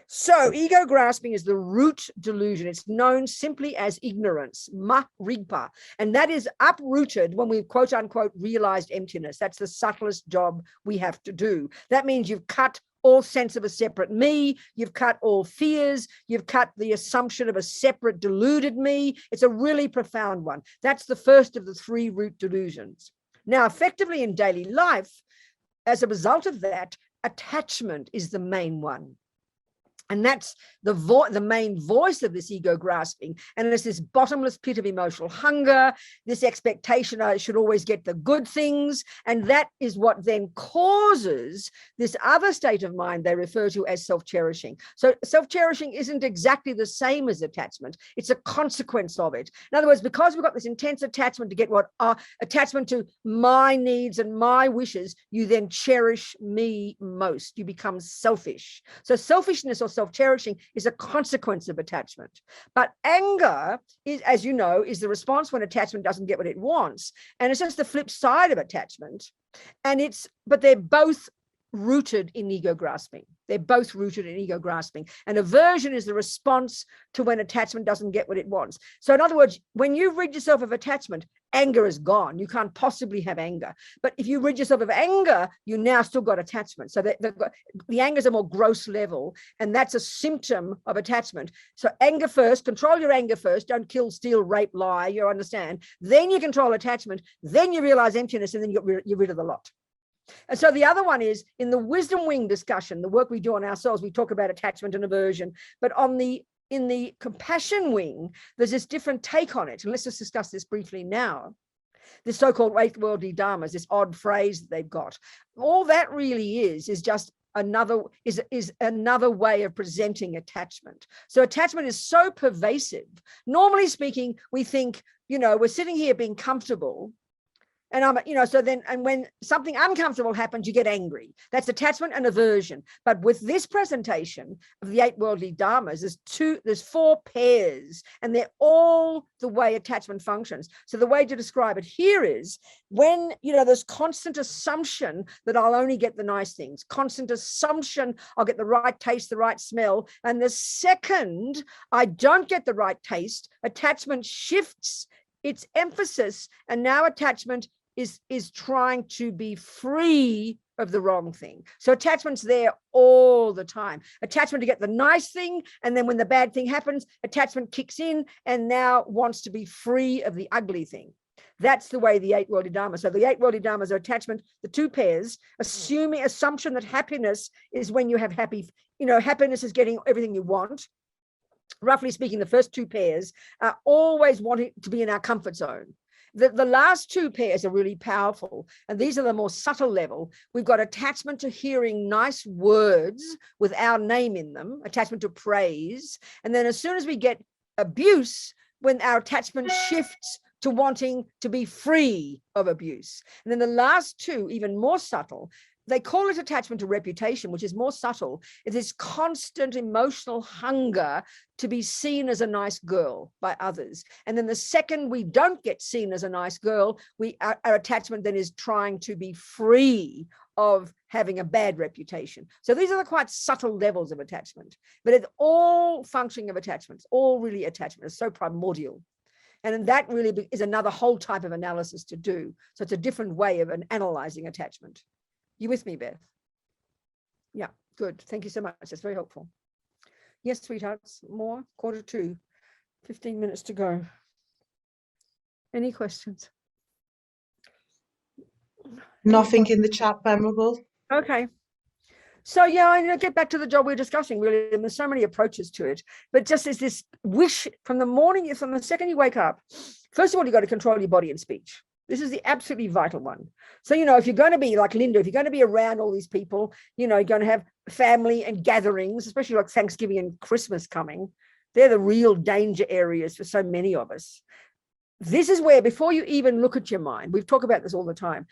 So ego grasping is the root delusion. It's known simply as ignorance, ma rigpa, and that is uprooted when we've quote unquote realized emptiness. That's the subtlest job we have to do. That means you've cut all sense of a separate me, you've cut all fears, you've cut the assumption of a separate deluded me. It's a really profound one. That's the first of the 3 root delusions. Now, effectively in daily life, as a result of that, attachment is the main one. And that's the main voice of this ego grasping. And it's this bottomless pit of emotional hunger, this expectation I should always get the good things. And that is what then causes this other state of mind they refer to as self-cherishing. So self-cherishing isn't exactly the same as attachment. It's a consequence of it. In other words, because we've got this intense attachment to get attachment to my needs and my wishes, you then cherish me most. You become selfish. So selfishness or self-cherishing is a consequence of attachment. But anger is, as you know, is the response when attachment doesn't get what it wants. And it's just the flip side of attachment. But they're both rooted in ego grasping. They're both rooted in ego grasping. And aversion is the response to when attachment doesn't get what it wants. So in other words, when you rid yourself of attachment, anger is gone. You can't possibly have anger. But if you rid yourself of anger, you now still got attachment. So the anger is a more gross level, and that's a symptom of attachment. So anger first, control your anger first. Don't kill, steal, rape, lie, you understand. Then you control attachment. Then you realize emptiness, and then you're rid of the lot. And so the other one is in the wisdom wing discussion, the work we do on ourselves, we talk about attachment and aversion, but in the compassion wing, there's this different take on it. And let's just discuss this briefly now. This so-called 8 worldly dharmas, this odd phrase that they've got. All that really is just another way of presenting attachment. So attachment is so pervasive. Normally speaking, we think, we're sitting here being comfortable. And when something uncomfortable happens, you get angry. That's attachment and aversion. But with this presentation of the 8 worldly dharmas, there's 4 pairs, and they're all the way attachment functions. So the way to describe it here is when, there's constant assumption that I'll only get the nice things, constant assumption I'll get the right taste, the right smell. And the second I don't get the right taste, attachment shifts its emphasis, and now attachment is trying to be free of the wrong thing. So attachment's there all the time. Attachment to get the nice thing, and then when the bad thing happens, attachment kicks in and now wants to be free of the ugly thing. That's the way the 8 worldly dharmas. So the 8 worldly dharmas are attachment, the 2 pairs, assumption that happiness is when you have happiness is getting everything you want. Roughly speaking, the first 2 pairs are always wanting to be in our comfort zone. The last 2 pairs are really powerful, and these are the more subtle level. We've got attachment to hearing nice words with our name in them, attachment to praise. And then as soon as we get abuse, when our attachment shifts to wanting to be free of abuse. And then the last two, even more subtle, they call it attachment to reputation, which is more subtle. It is constant emotional hunger to be seen as a nice girl by others. And then the second we don't get seen as a nice girl, our attachment then is trying to be free of having a bad reputation. So these are the quite subtle levels of attachment, but it's all functioning of attachments, all really attachment. It's so primordial. And that really is another whole type of analysis to do. So it's a different way of analyzing attachment. You with me, Beth? Yeah, good. Thank you so much. That's very helpful. Yes, sweethearts, more? 1:45, 15 minutes to go. Any questions? Nothing in the chat, Venerable. Okay. So yeah, I'm going to get back to the job we're discussing, really. And there's so many approaches to it, but just as this wish from the morning, from the second you wake up, first of all, you've got to control your body and speech. This is the absolutely vital one. So, if you're going to be like Linda, if you're going to be around all these people, you're going to have family and gatherings, especially like Thanksgiving and Christmas coming. They're the real danger areas for so many of us. This is where, before you even look at your mind, we've talked about this all the time,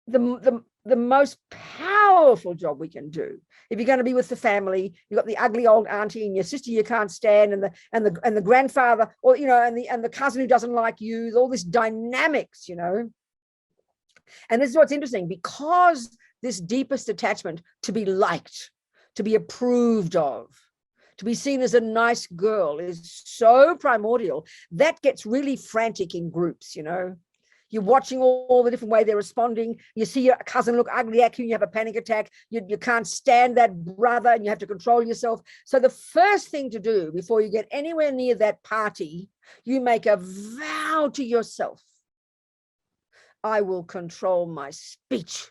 the most powerful job we can do, if you're going to be with the family, you've got the ugly old auntie and your sister you can't stand, and the grandfather, or and the cousin who doesn't like you, all this dynamics, and this is what's interesting, because this deepest attachment to be liked, to be approved of, to be seen as a nice girl is so primordial, that gets really frantic in groups. You're watching all the different ways they're responding. You see your cousin look ugly at you, and you have a panic attack. You can't stand that brother, and you have to control yourself. So the first thing to do before you get anywhere near that party, you make a vow to yourself. I will control my speech.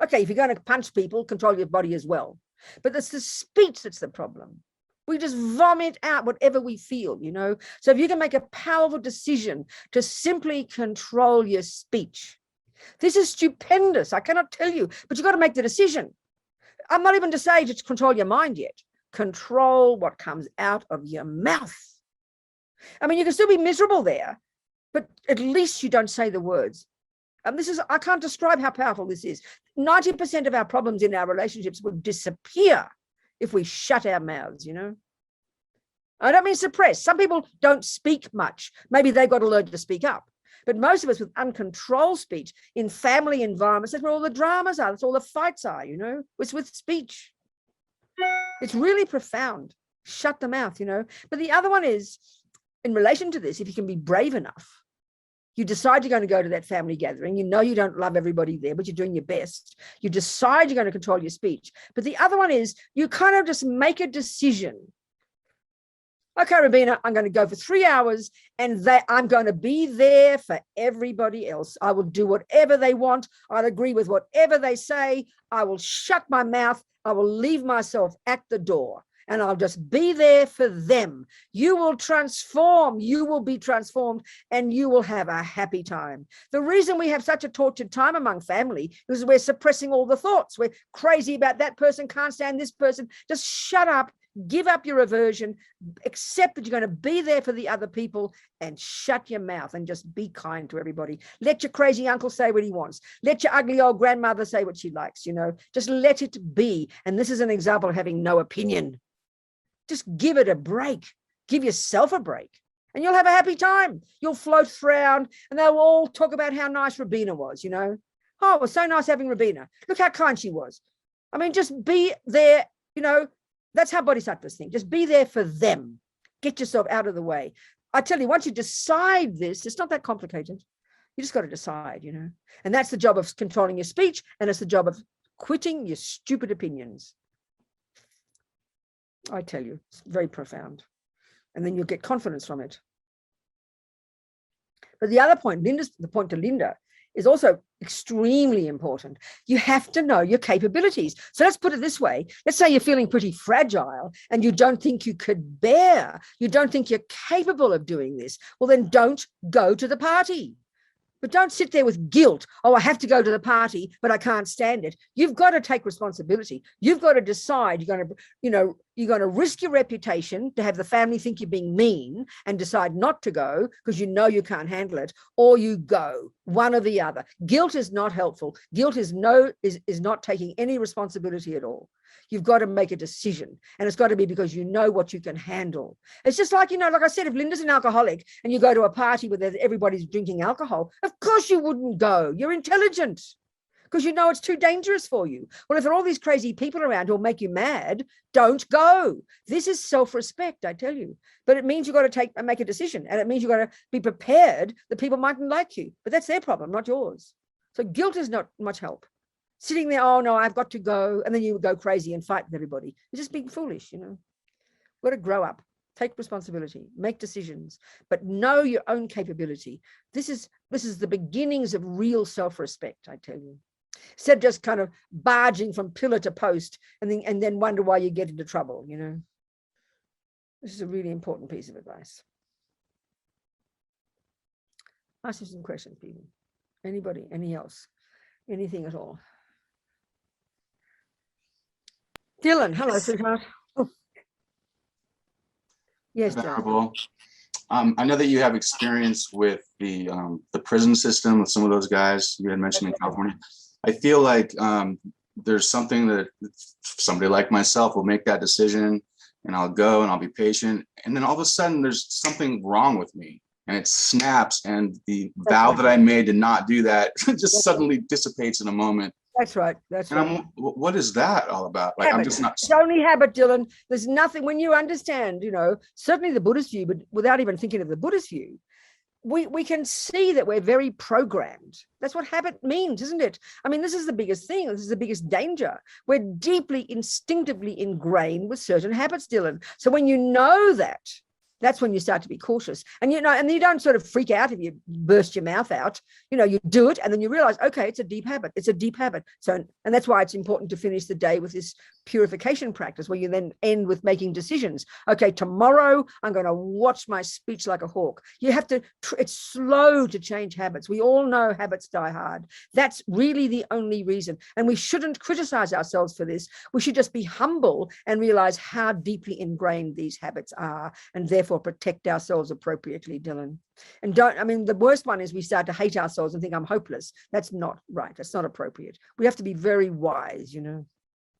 Okay, if you're going to punch people, control your body as well. But it's the speech that's the problem. We just vomit out whatever we feel, So if you can make a powerful decision to simply control your speech, this is stupendous. I cannot tell you, but you've got to make the decision. I'm not even to say just control your mind yet. Control what comes out of your mouth. I mean, you can still be miserable there, but at least you don't say the words. And I can't describe how powerful this is. 90% of our problems in our relationships would disappear if we shut our mouths, I don't mean suppress. Some people don't speak much. Maybe they've got to learn to speak up. But most of us with uncontrolled speech in family environments, that's where all the dramas are. That's all the fights are, It's with speech. It's really profound. Shut the mouth, But the other one is, in relation to this, if you can be brave enough, you decide you're going to go to that family gathering. You don't love everybody there, but you're doing your best. You decide you're going to control your speech. But the other one is you kind of just make a decision. Okay, Robina, I'm going to go for 3 hours, and I'm going to be there for everybody else. I will do whatever they want. I'll agree with whatever they say. I will shut my mouth. I will leave myself at the door. And I'll just be there for them. You will transform, you will be transformed, and you will have a happy time. The reason we have such a tortured time among family is we're suppressing all the thoughts. We're crazy about that person, can't stand this person. Just shut up, give up your aversion, accept that you're going to be there for the other people, and shut your mouth and just be kind to everybody. Let your crazy uncle say what he wants. Let your ugly old grandmother say what she likes, Just let it be. And this is an example of having no opinion. Just give it a break. Give yourself a break, and you'll have a happy time. You'll float around, and they'll all talk about how nice Robina was, Oh, it was so nice having Robina. Look how kind she was. I mean, just be there, That's how bodhisattvas think. Just be there for them. Get yourself out of the way. I tell you, once you decide this, it's not that complicated. You just got to decide, And that's the job of controlling your speech, and it's the job of quitting your stupid opinions. I tell you, it's very profound. And then you'll get confidence from it. But the other point, the point to Linda, is also extremely important. You have to know your capabilities. So let's put it this way. Let's say you're feeling pretty fragile and you don't think you could bear, you don't think you're capable of doing this. Well, then don't go to the party. But don't sit there with guilt. Oh, I have to go to the party, but I can't stand it. You've got to take responsibility. You've got to decide you're going to, You're going to risk your reputation to have the family think you're being mean and decide not to go because you know you can't handle it, or you go, one or the other. Guilt is not helpful. Guilt is not taking any responsibility at all. You've got to make a decision, and it's got to be because you know what you can handle. It's just like, like I said, if Linda's an alcoholic and you go to a party where everybody's drinking alcohol, of course you wouldn't go. You're intelligent, because you know it's too dangerous for you. Well, if there are all these crazy people around who'll make you mad, don't go. This is self-respect, I tell you. But it means you've got to make a decision, and it means you've got to be prepared that people mightn't like you. But that's their problem, not yours. So guilt is not much help. Sitting there, oh no, I've got to go, and then you go crazy and fight with everybody. You're just being foolish, You've got to grow up, take responsibility, make decisions, but know your own capability. This is the beginnings of real self-respect, I tell you. Instead of just kind of barging from pillar to post and then wonder why you get into trouble, This is a really important piece of advice. Ask you some questions, people. Anybody, any else, anything at all? Dylan, hello, sweetheart. Oh. Yes, Dylan. Venerable. I know that you have experience with the prison system with some of those guys you had mentioned in California. I feel like there's something that somebody like myself will make that decision, and I'll go and I'll be patient, and then all of a sudden there's something wrong with me, and it snaps, and the vow that I made to not do that just suddenly dissipates in a moment. That's right. That's right. What is that all about? Like, habit. I'm just not. It's only habit, Dylan. There's nothing, when you understand, certainly the Buddhist view, but without even thinking of the Buddhist view, we can see that we're very programmed. That's what habit means, isn't it? I mean, this is the biggest thing. This is the biggest danger. We're deeply, instinctively ingrained with certain habits, Dylan. So when you know that, that's when you start to be cautious. And you don't sort of freak out if you burst your mouth out. You do it, and then you realize, okay, it's a deep habit. It's a deep habit. So, and that's why it's important to finish the day with this purification practice, where you then end with making decisions. Okay, tomorrow I'm going to watch my speech like a hawk. You have to, it's slow to change habits. We all know habits die hard. That's really the only reason. And we shouldn't criticize ourselves for this. We should just be humble and realize how deeply ingrained these habits are, and therefore protect ourselves appropriately, Dylan. And the worst one is we start to hate ourselves and think I'm hopeless. That's not right. That's not appropriate. We have to be very wise, Do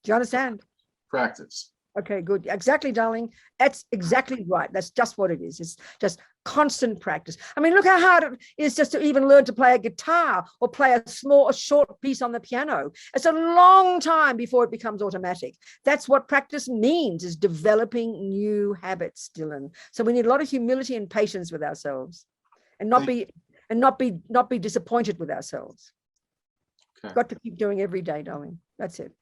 you understand? Practice. Okay, good. Exactly, darling. That's exactly right. That's just what it is. It's just constant practice. I mean, look how hard it is just to even learn to play a guitar or play a short piece on the piano. It's a long time before it becomes automatic. That's what practice means, is developing new habits, Dylan. So we need a lot of humility and patience with ourselves, and not be disappointed with ourselves. Okay. Got to keep doing every day, darling. That's it.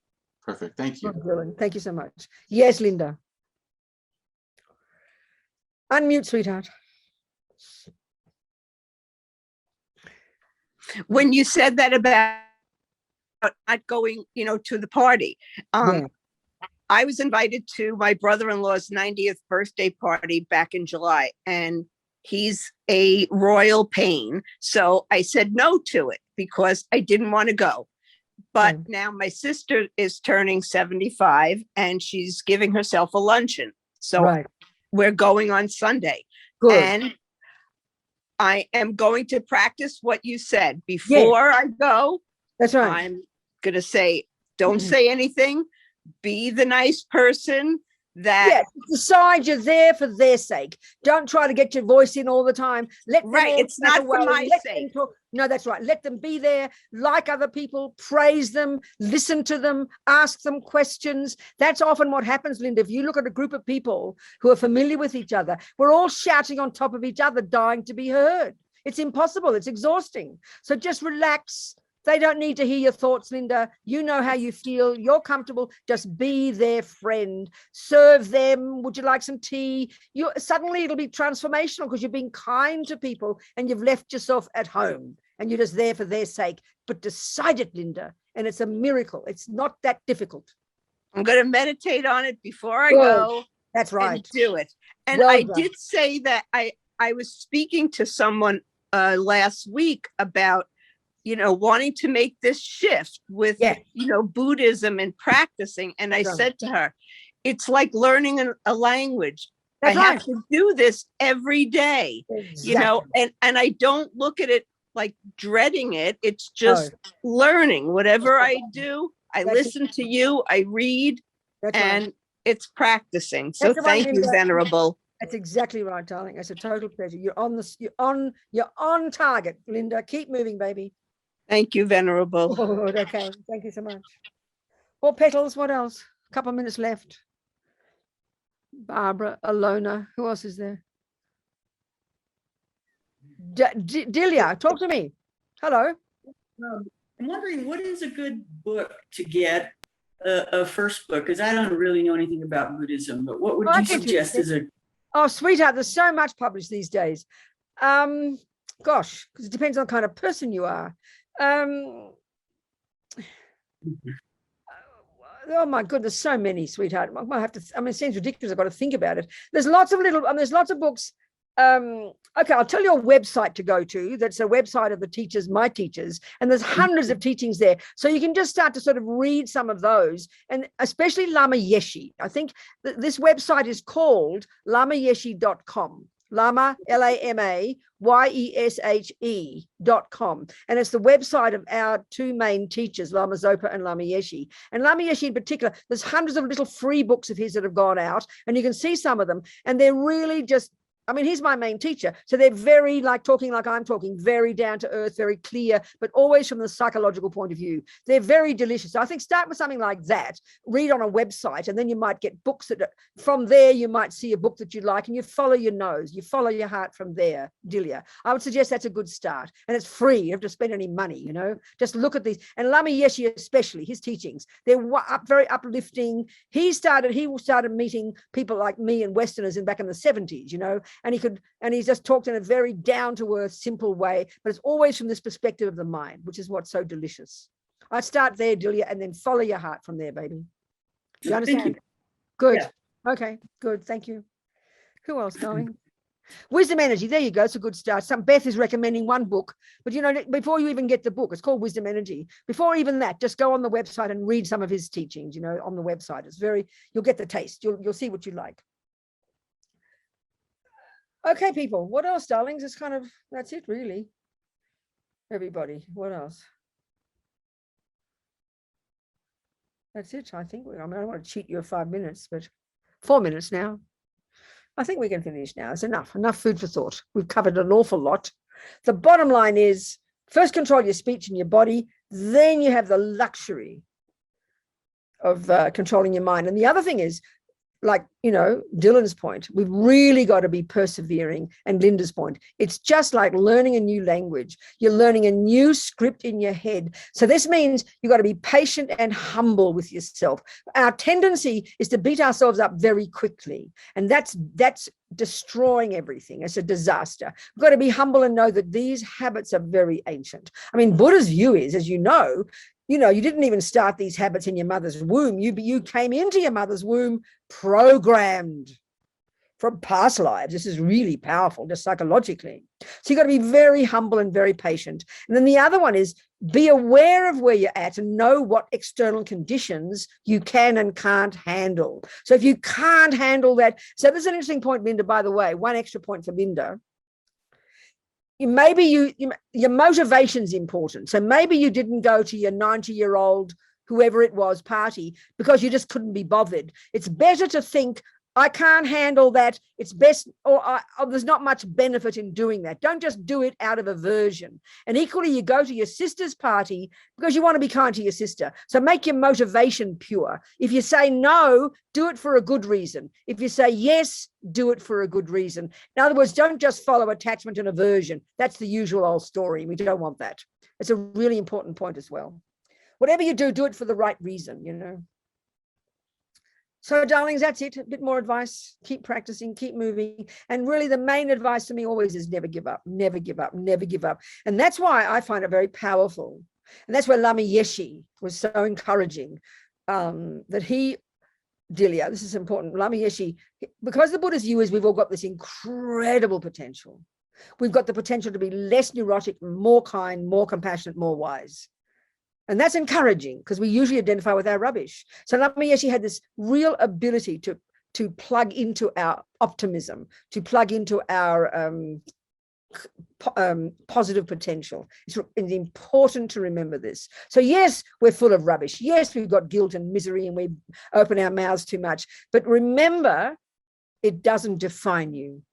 Perfect. Thank you. Dylan, thank you so much. Yes, Linda. Unmute, sweetheart. When you said that about not going, to the party, I was invited to my brother-in-law's 90th birthday party back in July, and he's a royal pain. So I said no to it because I didn't want to go. But now my sister is turning 75 and she's giving herself a luncheon. So we're going on Sunday. Good. And I am going to practice what you said. Before I go, that's right. I'm going to say, don't say anything. Be the nice person that decide you're there for their sake. Don't try to get your voice in all the time. It's not for my sake. No, that's right. Let them be there, like other people, praise them, listen to them, ask them questions. That's often what happens, Linda. If you look at a group of people who are familiar with each other, we're all shouting on top of each other, dying to be heard. It's impossible. It's exhausting. So just relax. They don't need to hear your thoughts, Linda. You know how you feel. You're comfortable. Just be their friend. Serve them. Would you like some tea? Suddenly it'll be transformational because you're being kind to people and you've left yourself at home and you're just there for their sake. But decide it, Linda, and it's a miracle. It's not that difficult. I'm going to meditate on it before I go. That's right. And do it. And I did say that I was speaking to someone last week about wanting to make this shift with, Buddhism and practicing. And I said to her, it's like learning a language. That's I right. have to do this every day, you know, and I don't look at it like dreading it. It's just learning. Whatever I do, I listen to you, I read, and it's practicing. So thank you, Venerable. That's exactly right, darling. It's a total pleasure. You're on target, Linda. Keep moving, baby. Thank you, Venerable. Good. Okay. Thank you so much. Well, Petals, what else? A couple of minutes left. Barbara, Alona. Who else is there? Delia, talk to me. Hello. I'm wondering, what is a good book to get, a first book? Because I don't really know anything about Buddhism, but what would you suggest as a... Oh, sweetheart, there's so much published these days. Gosh, because it depends on the kind of person you are. Oh my goodness, so many, sweetheart. I might have to. I mean, it seems ridiculous. I've got to think about it. There's lots of there's lots of books. Okay, I'll tell you a website to go to. That's a website of the teachers, my teachers, and there's hundreds of teachings there. So you can just start to sort of read some of those, and especially Lama Yeshe. I think this website is called lamayeshe.com. Lama, LAMAYESHE.com. And it's the website of our two main teachers, Lama Zopa and Lama Yeshe. And Lama Yeshe in particular, there's hundreds of little free books of his that have gone out, and you can see some of them, and they're really just, I mean, he's my main teacher. So they're very talking like I'm talking, very down to earth, very clear, but always from the psychological point of view. They're very delicious. So I think start with something like that, read on a website, and then you might get books that from there, you might see a book that you like, and you follow your nose, you follow your heart from there, Delia. I would suggest that's a good start. And it's free. You don't have to spend any money, you know, just look at these. And Lama Yeshe, especially his teachings, they're very uplifting. He started meeting people like me and Westerners back in the 70s, you know, and he's just talked in a very down-to-earth, simple way, but it's always from this perspective of the mind, which is what's so delicious. I'd start there, Delia, and then follow your heart from there, baby. Do you understand? Thank you. Good. Yeah. Okay, good. Thank you. Who else, darling? Wisdom Energy. There you go. It's a good start. Beth is recommending one book, but you know, before you even get the book, it's called Wisdom Energy. Before even that, just go on the website and read some of his teachings, you know, on the website. It's you'll get the taste. You'll see what you like. Okay, people, what else, darlings? It's that's it, really. Everybody, what else? That's it, I think. I mean, I don't want to cheat you of 5 minutes, but 4 minutes now. I think we can finish now. It's enough food for thought. We've covered an awful lot. The bottom line is, first control your speech and your body, then you have the luxury of controlling your mind. And the other thing is, like, you know, Dylan's point, we've really got to be persevering, and Linda's point, it's just like learning a new language. You're learning a new script in your head. So this means you've got to be patient and humble with yourself. Our tendency is to beat ourselves up very quickly, and that's destroying everything. It's a disaster. We've got to be humble and know that these habits are very ancient. I mean, Buddha's view is, as you know, you didn't even start these habits in your mother's womb. You came into your mother's womb programmed from past lives. This is really powerful, just psychologically. So you've got to be very humble and very patient. And then the other one is be aware of where you're at and know what external conditions you can and can't handle. So if you can't handle that, so there's an interesting point, Linda, by the way, one extra point for Linda. Maybe your motivation's important. So maybe you didn't go to your 90-year-old, whoever it was, party because you just couldn't be bothered. It's better to think, I can't handle that. It's best, or there's not much benefit in doing that. Don't just do it out of aversion. And equally, you go to your sister's party because you want to be kind to your sister. So make your motivation pure. If you say no, do it for a good reason. If you say yes, do it for a good reason. In other words, don't just follow attachment and aversion. That's the usual old story. We don't want that. It's a really important point as well. Whatever you do, do it for the right reason, you know. So, darlings, that's it. A bit more advice. Keep practicing, keep moving. And really, the main advice to me always is never give up, never give up, never give up. And that's why I find it very powerful. And that's where Lama Yeshe was so encouraging, that he, Delia, this is important, Lama Yeshe, because the Buddha's view is we've all got this incredible potential. We've got the potential to be less neurotic, more kind, more compassionate, more wise. And that's encouraging because we usually identify with our rubbish. So Lama Yeshe had this real ability to plug into our optimism, to plug into our positive potential. It's important to remember this. So yes, we're full of rubbish. Yes, we've got guilt and misery and we open our mouths too much. But remember, it doesn't define you.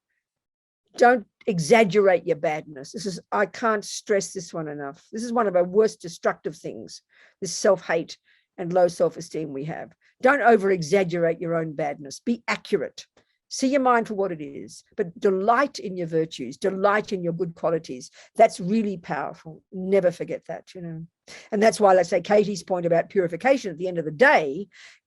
Don't exaggerate your badness. I can't stress this one enough. This is one of our worst destructive things, this self-hate and low self-esteem we have. Don't over-exaggerate your own badness. Be accurate. See your mind for what it is, but delight in your virtues, delight in your good qualities. That's really powerful. Never forget that, you know. And that's why, let's say, Katie's point about purification at the end of the day,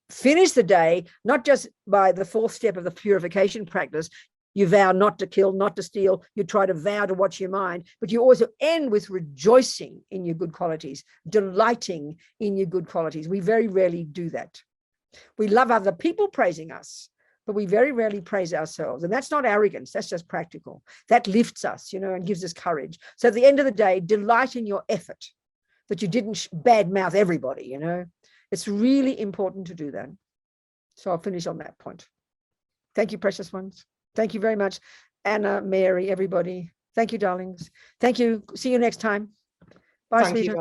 finish the day, not just by the fourth step of the purification practice. You vow not to kill, not to steal. You try to vow to watch your mind, but you also end with rejoicing in your good qualities, delighting in your good qualities. We very rarely do that. We love other people praising us, but we very rarely praise ourselves. And that's not arrogance. That's just practical. That lifts us, you know, and gives us courage. So at the end of the day, delight in your effort, that you didn't badmouth everybody, you know. It's really important to do that. So I'll finish on that point. Thank you, precious ones. Thank you very much, Anna, Mary, everybody. Thank you, darlings. Thank you. See you next time. Bye, Thank you. sweetheart.